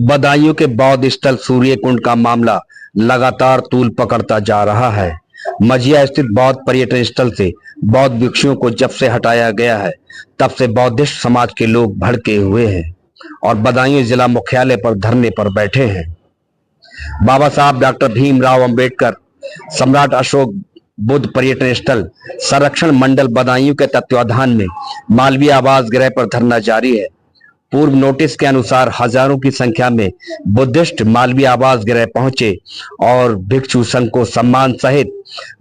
बदायूं के बौद्ध स्थल सूर्य कुंड का मामला लगातार तूल पकड़ता जा रहा है। मझिया स्थित बौद्ध पर्यटन स्थल से बौद्ध भिक्षुओं को जब से हटाया गया है, तब से बौद्धिस्ट समाज के लोग भड़के हुए हैं और बदायूं जिला मुख्यालय पर धरने पर बैठे हैं। बाबा साहब डॉक्टर भीमराव अंबेडकर सम्राट अशोक बुद्ध पर्यटन स्थल संरक्षण मंडल बदायूं के तत्वाधान में मालवीय आवास गृह पर धरना जारी है। पूर्व नोटिस के अनुसार हजारों की संख्या में बुद्धिस्ट मालवीय आवास गृह पहुंचे और भिक्षु संघ को सम्मान सहित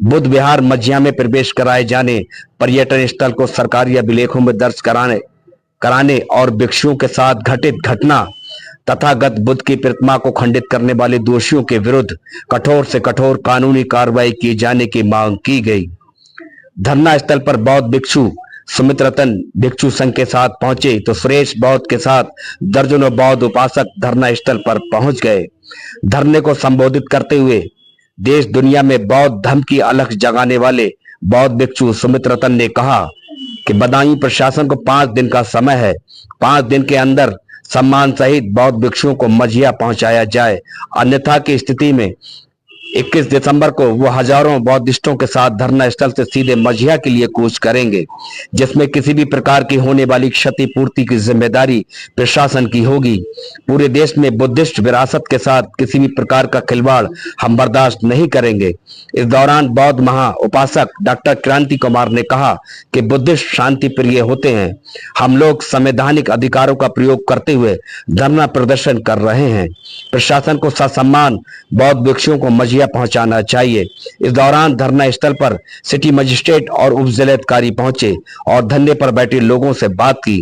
बुद्ध विहार मझिया में प्रवेश कराए जाने, पर्यटन स्थल को सरकारी अभिलेखों में दर्ज कराने और भिक्षुओं के साथ घटित घटना तथागत बुद्ध की प्रतिमा को खंडित करने वाले दोषियों के विरुद्ध कठोर से कठोर कानूनी कार्रवाई किए जाने की मांग की गई। धरना स्थल पर बौद्ध भिक्षु सुमित रतन भिक्षु संघ के साथ पहुंचे तो सुरेश बौद्ध के साथ दर्जनों बौद्ध उपासक धरना स्थल पर पहुंच गए। धरने को संबोधित करते हुए देश दुनिया में बौद्ध धर्म की अलख जगाने वाले बौद्ध भिक्षु सुमित रतन ने कहा कि बदायूं प्रशासन को 5 दिन का समय है। 5 दिन के अंदर सम्मान सहित बौद्ध भिक्षुओं को मझिया पहुंचाया जाए, अन्यथा की स्थिति में 21 दिसंबर को वो हजारों बौद्धिस्टों के साथ धरना स्थल से सीधे मझिया के लिए कूच करेंगे, जिसमें किसी भी प्रकार की होने वाली क्षतिपूर्ति की जिम्मेदारी प्रशासन की होगी। पूरे देश में बुद्धिस्ट विरासत के साथ किसी भी प्रकार का खिलवाड़ हम बर्दाश्त नहीं करेंगे। इस दौरान बौद्ध महा उपासक डॉक्टर क्रांति कुमार ने कहा कि बुद्धिस्ट शांति प्रिय होते हैं। हम लोग संवैधानिक अधिकारों का प्रयोग करते हुए धरना प्रदर्शन कर रहे हैं। प्रशासन को ससम्मान बौद्ध भिक्षुओं को मझिया पहुंचाना चाहिए। इस दौरान धरना स्थल पर सिटी मजिस्ट्रेट और उप जिलाधिकारी पहुंचे और धरने पर बैठे लोगों से बात की।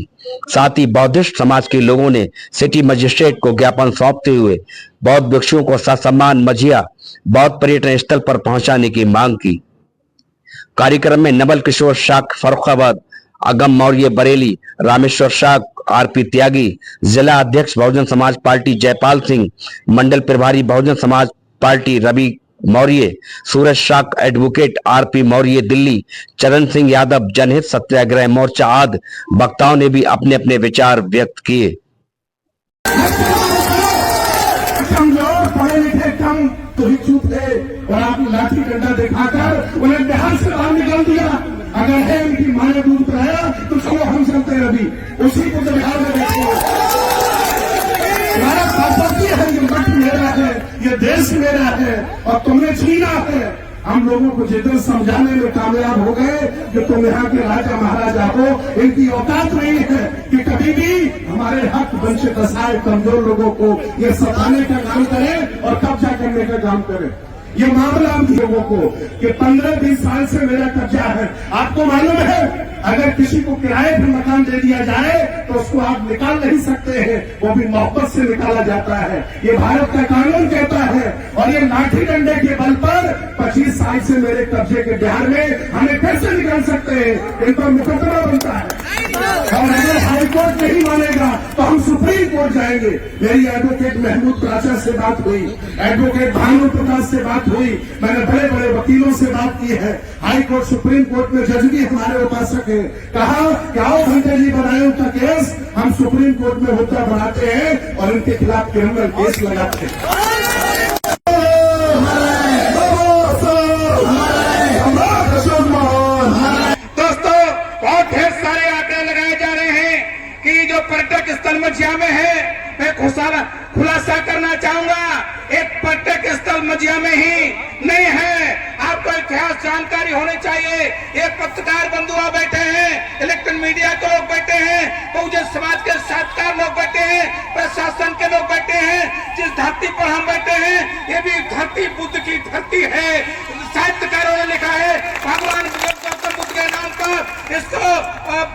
साथ ही बौद्धिस्ट समाज के लोगों ने सिटी मजिस्ट्रेट को ज्ञापन सौंपते हुए बौद्ध भिक्षुओं को ससम्मान मझिया बौद्ध पर्यटन स्थल पर पहुंचाने की मांग की। कार्यक्रम में नवल किशोर शाक फर्रुखाबाद, अगम मौर्य बरेली, रामेश्वर शाक, आरपी त्यागी, जिला अध्यक्ष बहुजन समाज पार्टी जयपाल सिंह, मंडल प्रभारी बहुजन समाज पार्टी रवि मौर्य, सूरज शाक, एडवोकेट आरपी मौर्य दिल्ली, चरण सिंह यादव, जनहित सत्याग्रह मोर्चा आदि वक्ताओं ने भी अपने अपने विचार व्यक्त किए। तो ही चुप थे और आपने लाठी डंडा दिखाकर उन्हें बिहार से बाहर निकाल दिया। अगर है उनकी माने दूध पिलाया तो चलो हम चलते हैं, अभी उसी को तो बिहार में देखो। हमारा संपत्ति है, ये मठ मेरा है, ये देश मेरा है और तुमने छीना है। हम लोगों को जितना समझाने में कामयाब हो गए कि तुम यहाँ के राजा महाराजा हो, इनकी औकात नहीं है कि कभी भी हमारे हक वंचित असहाय कमजोर लोगों को ये सताने का काम करें और कब्जा करने का काम करें। ये मामला हम लोगों को कि 15-20 साल से मेरा कब्जा है। आपको मालूम है अगर किसी को किराए पर मकान दे दिया जाए तो उसको आप निकाल नहीं सकते हैं, वो भी मोहब्बत से निकाला जाता है। ये भारत का कानून कहता है और ये लाठी डंडे के बल पर 25 साल से मेरे कब्जे के बिहार में हमें कैसे निकाल सकते हैं? इन पर मुकदमा बनता है और अगर हाईकोर्ट नहीं मानेगा तो हम सुप्रीम कोर्ट जाएंगे। मेरी एडवोकेट महमूद प्राचा से बात हुई, एडवोकेट भानु प्रकाश से बात हुई, मैंने बड़े बड़े वकीलों से बात की है। हाईकोर्ट सुप्रीम कोर्ट में जज भी हमारे उपासक हैं। कहा कि आओ घंटे जी बनाए उनका केस हम सुप्रीम कोर्ट में होता बनाते हैं और इनके खिलाफ क्रिमिनल केस लगाते हैं। दोस्तों, बहुत ढेर सारे आंकड़े लगाए जा रहे हैं कि जो पर्यटक स्थल मझिया में है, मैं खुलासा करना चाहूंगा, एक पर्यटक स्थल मझिया में ही नहीं है। आपको इतिहास जानकारी होनी चाहिए। ये पत्रकार बंधुआ बैठे हैं, इलेक्ट्रॉनिक मीडिया के लोग बैठे हैं, बहुजन समाज के साथकार लोग बैठे हैं, प्रशासन के लोग बैठे हैं। जिस धरती पर हम बैठे हैं ये भी धरती बुद्ध की धरती है। साहित्यकारों ने लिखा है भगवान गौतम बुद्ध के नाम पर इसको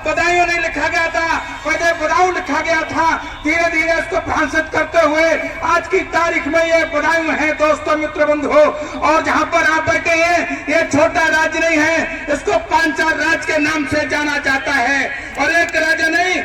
बदायूं नहीं लिखा गया था, पहले बदाऊं लिखा गया था। धीरे धीरे इसको भ्रांसित करते हुए आज की तारीख में ये बदायूं है। दोस्तों, मित्र, बंधुओं, और जहां पर आप बैठे हैं ये छोटा राज्य नहीं है, इसको पांचाल राज्य के नाम से जाना जाता है। और एक राजा नहीं,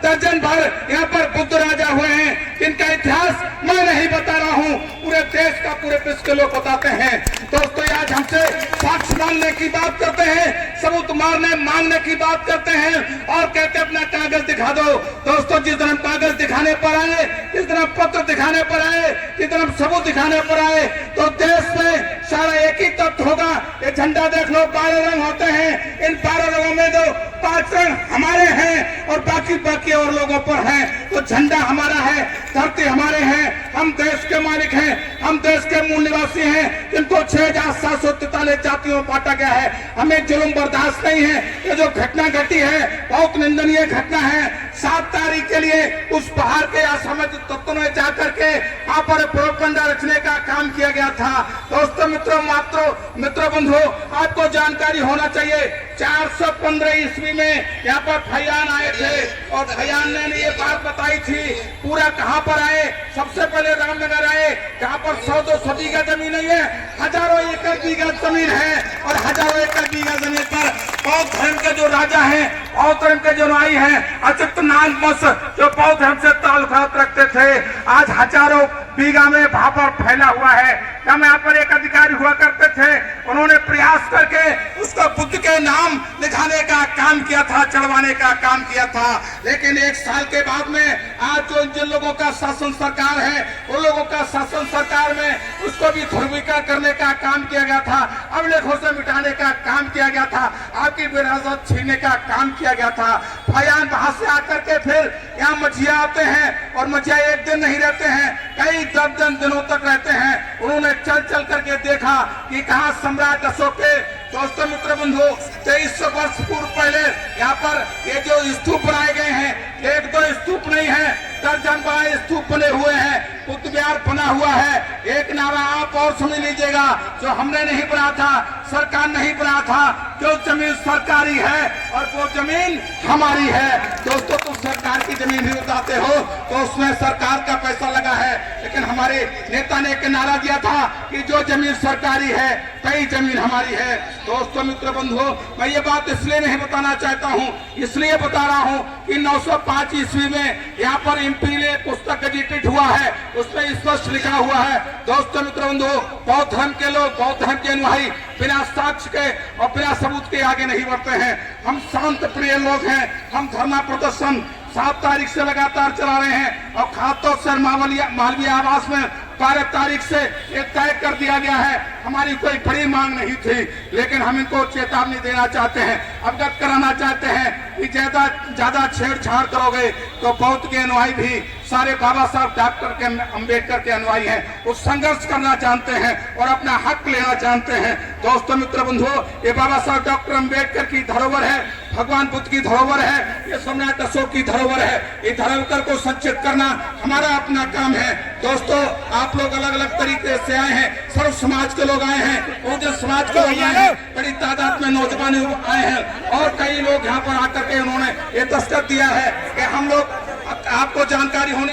दर्जन भर यहाँ पर बुद्ध राजा हुए हैं जिनका इतिहास मैं नहीं बता रहा हूँ, पूरे देश का, पूरे विश्व के लोग बताते हैं। दोस्तों, आज हमसे साक्ष्य मानने की बात करते हैं, सबूत मांगने की बात करते हैं और कहते हैं अपना कागज दिखा दो। दोस्तों, जिस दिन हम कागज दिखाने पर आए, जिस दिन हम पत्र दिखाने पर आए, जिस दिन हम सबूत दिखाने पर आए, तो देश में सारा एक ही तत्व होगा। ये झंडा देख लो, 12 रंग होते हैं। इन 12 रंगों में तो 5 रंग हमारे हैं और बाकी और लोगों पर हैं। तो झंडा हमारा है, धरती हमारे हैं, हम देश के मालिक हैं, हम देश के मूल निवासी हैं, जिनको 6743 जातियों में बांटा गया है। हमें जुल्म बर्दाश्त नहीं है। ये जो घटना घटी है बहुत निंदनीय घटना है। 7 तारीख के लिए उस पहाड़ के असामाजिक तत्वों में जाकर के वहां पर प्रोपगंडा रचने का काम किया गया था। दोस्तों, मित्रों बंधुओं, आपको जानकारी होना चाहिए 415 ईस्वी में यहाँ पर फैयान आए थे और फैयान ने ये बात बताई थी। पूरा कहाँ पर आए? सबसे पहले रामनगर आए, जहाँ पर 100-200 बीघा जमीन नहीं है, हजारों एकड़ बीघा जमीन है और हजारों एकड़ बीघा जमीन पर बौद्ध धर्म के जो राजा हैं, बौद्ध धर्म के जो नाई हैं, अच्युतनाथ मस जो बौद्ध धर्म से ताल्लुकात रखते थे, आज हजारों बीघा में वहां पर फैला हुआ है। जब यहाँ पर एक अधिकारी हुआ करते थे, उन्होंने प्रयास करके उसको बुद्ध के नाम लिखाने का काम किया था, चढ़वाने का काम किया था। लेकिन 1 साल के बाद में आज जो जिन लोगों का शासन सरकार है, उन लोगों का शासन सरकार में उसको भी ध्रुवीकरण करने का काम किया गया था, अभिलेखों से मिटाने का काम किया गया था, आपकी विरासत छीनने का काम किया गया था। फैयान वहां से आकर के फिर यहाँ मझिया आते हैं और मझिया एक दिन नहीं रहते हैं, कई दर्जन दिनों तक रहते हैं। उन्होंने चल करके देखा कि कहाँ सम्राट अशोक के, दोस्तों मित्र बंधु, 2300 वर्ष पूर्व पहले यहाँ पर ये जो स्तूप बनाए गए हैं, 1-2 स्तूप नहीं है, दर्जन बड़े स्तूप बने हुए हैं, बुद्ध विहार बना हुआ है। एक नारा आप और सुन लीजिएगा, जो हमने नहीं बना था, सरकार नहीं बना था, जो जमीन सरकारी है और वो जमीन हमारी है। दोस्तों, तुम सरकार की जमीन ही उठाते हो तो उसमें सरकार का पैसा लगा है। लेकिन हमारे नेता ने एक नारा दिया था कि जो जमीन सरकारी है, कई जमीन हमारी है। दोस्तों मित्र बंधुओं, मैं ये बात इसलिए नहीं बताना चाहता हूँ, इसलिए बता रहा हूँ कि 905 ईस्वी में यहाँ पर इम्पीरियल पुस्तक एडिटेड हुआ है, उसमें स्पष्ट लिखा हुआ है। दोस्तों मित्र बंधुओं, बौद्ध धर्म के लोग, बौद्ध धर्म के अनुयायी बिना साक्ष्य के और बिना सबूत के आगे नहीं बढ़ते हैं। हम शांत प्रिय लोग हैं। हम धरना प्रदर्शन 7 तारीख से लगातार चला रहे हैं और खासतौर से मालवीय आवास में 12 तारीख से ये तय कर दिया गया है। हमारी कोई बड़ी मांग नहीं थी, लेकिन हम इनको चेतावनी देना चाहते हैं, अवगत कराना चाहते हैं कि ज्यादा छेड़छाड़ करोगे तो बौद्ध के अनुयायी भी सारे बाबा साहब डॉक्टर अम्बेडकर के अनुयायी हैं, वो संघर्ष करना जानते हैं और अपना हक लेना जानते हैं। दोस्तों मित्र बंधुओं, ये बाबा साहब डॉक्टर अम्बेडकर की धरोहर है, भगवान बुद्ध की धरोहर है, ये सम्राट अशोक की धरोहर है। ये धरोहर को संचित करना हमारा अपना काम है। दोस्तों, आप लोग अलग अलग तरीके से आए हैं, सर्व समाज के लोग आए हैं, बहुजन समाज के लोग आए हैं, बड़ी तादाद में नौजवान आए हैं और कई लोग यहाँ पर आकर के उन्होंने ये दस्तखत दिया है कि हम लोग, आपको जानकारी होने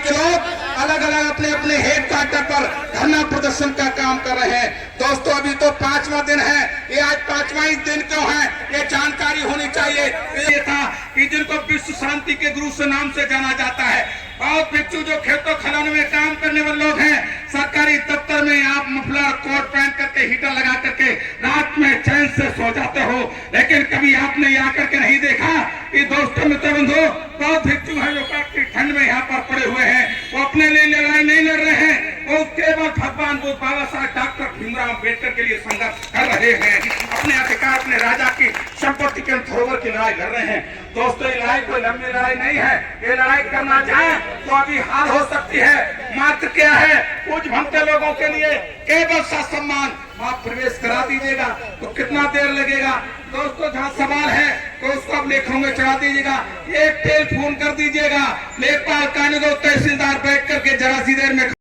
के लोग अलग अलग अपने अपने हेड क्वार्टर पर धरना प्रदर्शन का काम कर रहे हैं। दोस्तों, अभी तो 5वां दिन है, ये आज 5वां ही दिन क्यों है, ये जानकारी होनी चाहिए। ये था कि जिनको विश्व शांति के गुरु से नाम से जाना जाता है, और भिक्षु जो खेतों खलिहानों में काम करने वाले लोग हैं, सरकारी दफ्तर में आप मफलर कोट पहन करके, हीटर लगा करके रात में चैन से सो जाते हो, लेकिन कभी आपने ये आकर के नहीं देखा कि दोस्तों मित्र बंधु, बहुत भिक्षु है जो काफी ठंड में यहाँ पर पड़े हुए हैं, वो अपने लिए लड़ाई नहीं लड़ रहे हैं, वो केवल भगवान बुद्ध, बाबा साहब डॉक्टर भीमराव अम्बेडकर के लिए संघर्ष कर रहे हैं, अपने अधिकार, अपने राजा की संपत्ति के धरोहर की लड़ाई लड़ रहे हैं। दोस्तों, ये लड़ाई कोई लंबी लड़ाई नहीं है, ये लड़ाई करना चाहे तो अभी हार हो सकती है। मात्र क्या है, कुछ भंते लोगों के लिए केवल सम्मान, आप प्रवेश करा दीजिएगा तो कितना देर लगेगा। दोस्तों, जहाँ सवाल है तो उसको आप लेखों में चढ़ा दीजिएगा, एक टेलीफोन कर दीजिएगा, लेखपाल कानून तहसीलदार बैठ करके जरा सी देर में